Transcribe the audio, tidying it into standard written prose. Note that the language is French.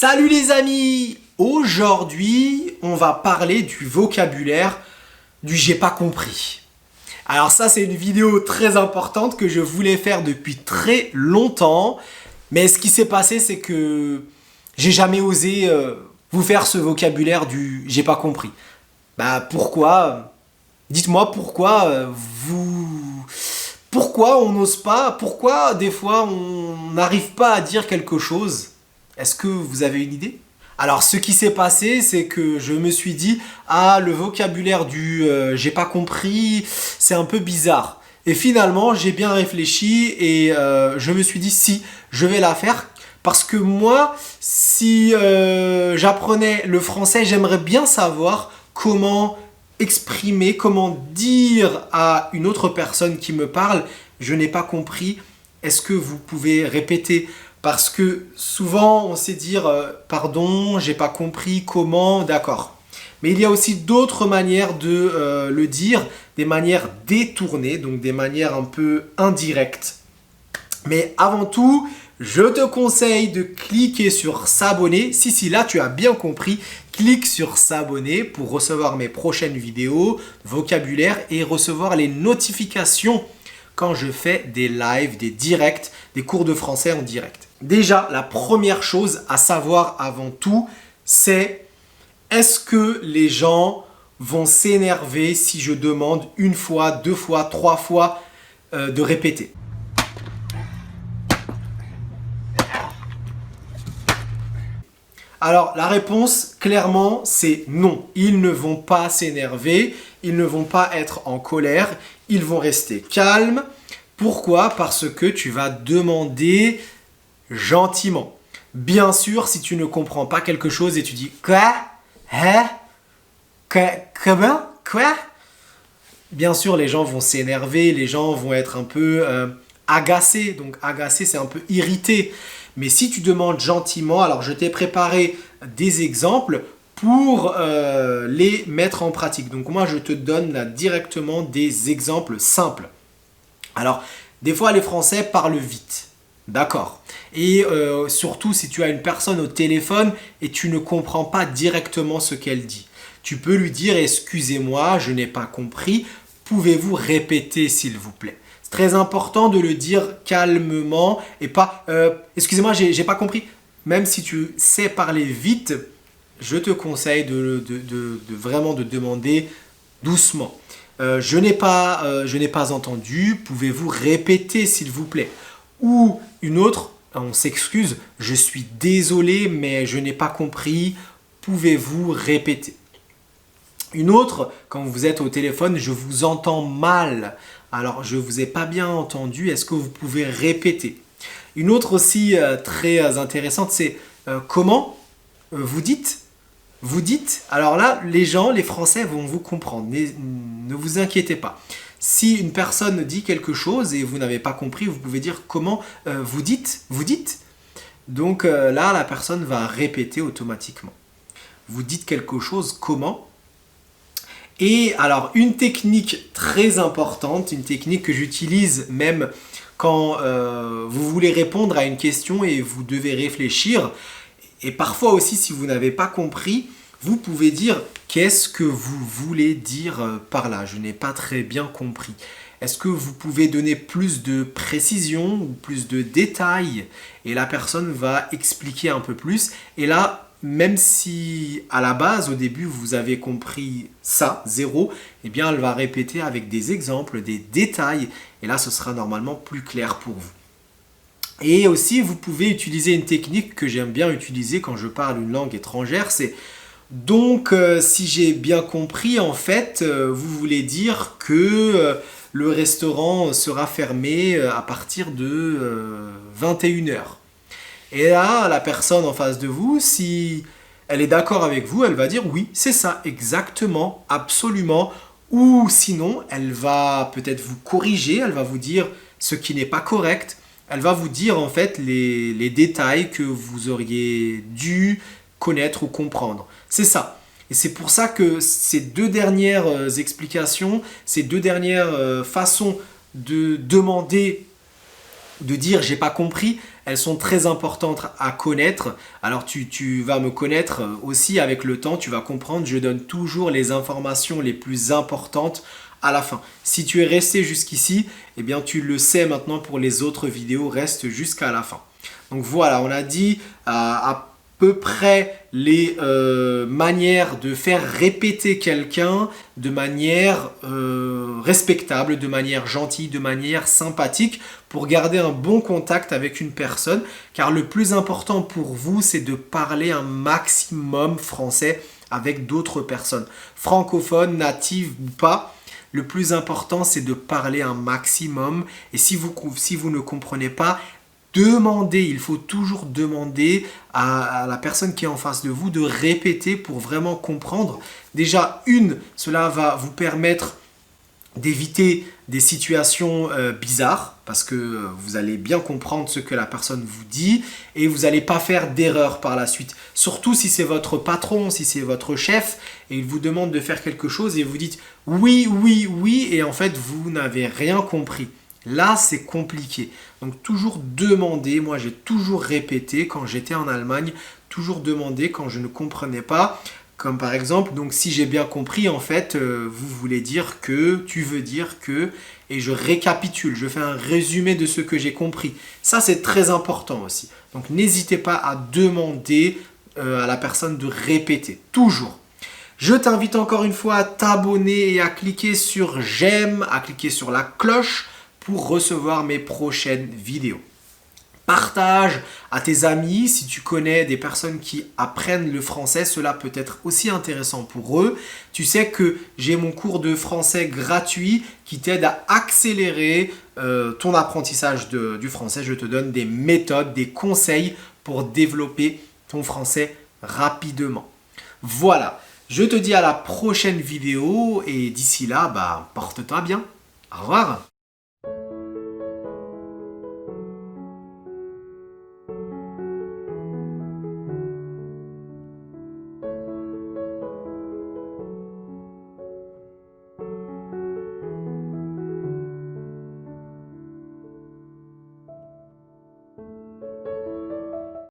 Salut les amis! Aujourd'hui, on va parler du vocabulaire du j'ai pas compris. Alors ça, c'est une vidéo très importante que je voulais faire depuis très longtemps. Mais ce qui s'est passé, c'est que j'ai jamais osé vous faire ce vocabulaire du j'ai pas compris. Pourquoi? Dites-moi pourquoi Pourquoi on n'ose pas? Pourquoi des fois on n'arrive pas à dire quelque chose? Est-ce que vous avez une idée? Alors ce qui s'est passé, c'est que je me suis dit le vocabulaire du j'ai pas compris, c'est un peu bizarre. Et finalement, j'ai bien réfléchi et je me suis dit si, je vais la faire. Parce que moi, si j'apprenais le français, j'aimerais bien savoir comment exprimer, comment dire à une autre personne qui me parle, je n'ai pas compris, est-ce que vous pouvez répéter? Parce que souvent on sait dire pardon, j'ai pas compris, comment, d'accord. Mais il y a aussi d'autres manières de le dire, des manières détournées, donc des manières un peu indirectes. Mais avant tout, je te conseille de cliquer sur s'abonner. Si, là tu as bien compris, clique sur s'abonner pour recevoir mes prochaines vidéos, vocabulaire et recevoir les notifications quand je fais des lives, des directs, des cours de français en direct. Déjà, la première chose à savoir avant tout, c'est est-ce que les gens vont s'énerver si je demande une fois, deux fois, trois fois de répéter? Alors, la réponse, clairement, c'est non. Ils ne vont pas s'énerver, ils ne vont pas être en colère, ils vont rester calmes. Pourquoi? Parce que tu vas demander gentiment. Bien sûr, si tu ne comprends pas quelque chose et tu dis « Quoi? Hein? Comment? Quoi ?» Bien sûr, les gens vont s'énerver, les gens vont être un peu agacés. Donc, agacé, c'est un peu irrité. Mais si tu demandes gentiment, alors je t'ai préparé des exemples pour les mettre en pratique. Donc moi, je te donne là directement des exemples simples. Alors, des fois, les Français parlent vite. D'accord. Et surtout, si tu as une personne au téléphone et tu ne comprends pas directement ce qu'elle dit. Tu peux lui dire « Excusez-moi, je n'ai pas compris. Pouvez-vous répéter, s'il vous plaît ?» Très important de le dire calmement et pas excusez-moi, j'ai pas compris. Même si tu sais parler vite, je te conseille de vraiment de demander doucement. Je n'ai pas entendu. Pouvez-vous répéter, s'il vous plaît? Ou une autre, on s'excuse. Je suis désolé, mais je n'ai pas compris. Pouvez-vous répéter? Une autre, quand vous êtes au téléphone, je vous entends mal. Alors, je ne vous ai pas bien entendu. Est-ce que vous pouvez répéter? Une autre aussi très intéressante, c'est comment vous dites? Vous dites? Alors là, les gens, les Français vont vous comprendre. Ne vous inquiétez pas. Si une personne dit quelque chose et vous n'avez pas compris, vous pouvez dire comment vous dites? Vous dites? Donc là, la personne va répéter automatiquement. Vous dites quelque chose, comment? Et alors, une technique très importante, une technique que j'utilise même quand vous voulez répondre à une question et vous devez réfléchir. Et parfois aussi, si vous n'avez pas compris, vous pouvez dire « Qu'est-ce que vous voulez dire par là? Je n'ai pas très bien compris. » Est-ce que vous pouvez donner plus de précision ou plus de détails? Et la personne va expliquer un peu plus. Et là, même si à la base, au début, vous avez compris ça, zéro, eh bien, elle va répéter avec des exemples, des détails. Et là, ce sera normalement plus clair pour vous. Et aussi, vous pouvez utiliser une technique que j'aime bien utiliser quand je parle une langue étrangère. C'est donc, si j'ai bien compris, en fait, vous voulez dire que le restaurant sera fermé à partir de 21h. Et là, la personne en face de vous, si elle est d'accord avec vous, elle va dire oui, c'est ça, exactement, absolument. Ou sinon, elle va peut-être vous corriger, elle va vous dire ce qui n'est pas correct. Elle va vous dire en fait les détails que vous auriez dû connaître ou comprendre. C'est ça. Et c'est pour ça que ces deux dernières explications, ces deux dernières façons de demander, de dire j'ai pas compris, elles sont très importantes à connaître. Alors tu vas me connaître aussi avec le temps, tu vas comprendre, je donne toujours les informations les plus importantes à la fin. Si tu es resté jusqu'ici, eh bien tu le sais maintenant pour les autres vidéos, reste jusqu'à la fin. Donc voilà, on a dit à peu près les manières de faire répéter quelqu'un de manière respectable, de manière gentille, de manière sympathique pour garder un bon contact avec une personne. Car le plus important pour vous, c'est de parler un maximum français avec d'autres personnes, francophones, natives ou pas. Le plus important, c'est de parler un maximum. Et si vous ne comprenez pas, demandez. Il faut toujours demander à la personne qui est en face de vous de répéter pour vraiment comprendre. Déjà, cela va vous permettre d'éviter des situations bizarres parce que vous allez bien comprendre ce que la personne vous dit et vous n'allez pas faire d'erreur par la suite. Surtout si c'est votre patron, si c'est votre chef et il vous demande de faire quelque chose et vous dites oui, oui, oui et en fait vous n'avez rien compris. Là, c'est compliqué. Donc, toujours demander. Moi, j'ai toujours répété quand j'étais en Allemagne, toujours demander quand je ne comprenais pas. Comme par exemple, donc si j'ai bien compris, en fait, vous voulez dire que, tu veux dire que, et je récapitule, je fais un résumé de ce que j'ai compris. Ça, c'est très important aussi. Donc, n'hésitez pas à demander à la personne de répéter, toujours. Je t'invite encore une fois à t'abonner et à cliquer sur j'aime, à cliquer sur la cloche pour recevoir mes prochaines vidéos. Partage à tes amis si tu connais des personnes qui apprennent le français, cela peut être aussi intéressant pour eux. Tu sais que j'ai mon cours de français gratuit qui t'aide à accélérer ton apprentissage du français. Je te donne des méthodes, des conseils pour développer ton français rapidement. Voilà, je te dis à la prochaine vidéo et d'ici là, porte-toi bien. Au revoir.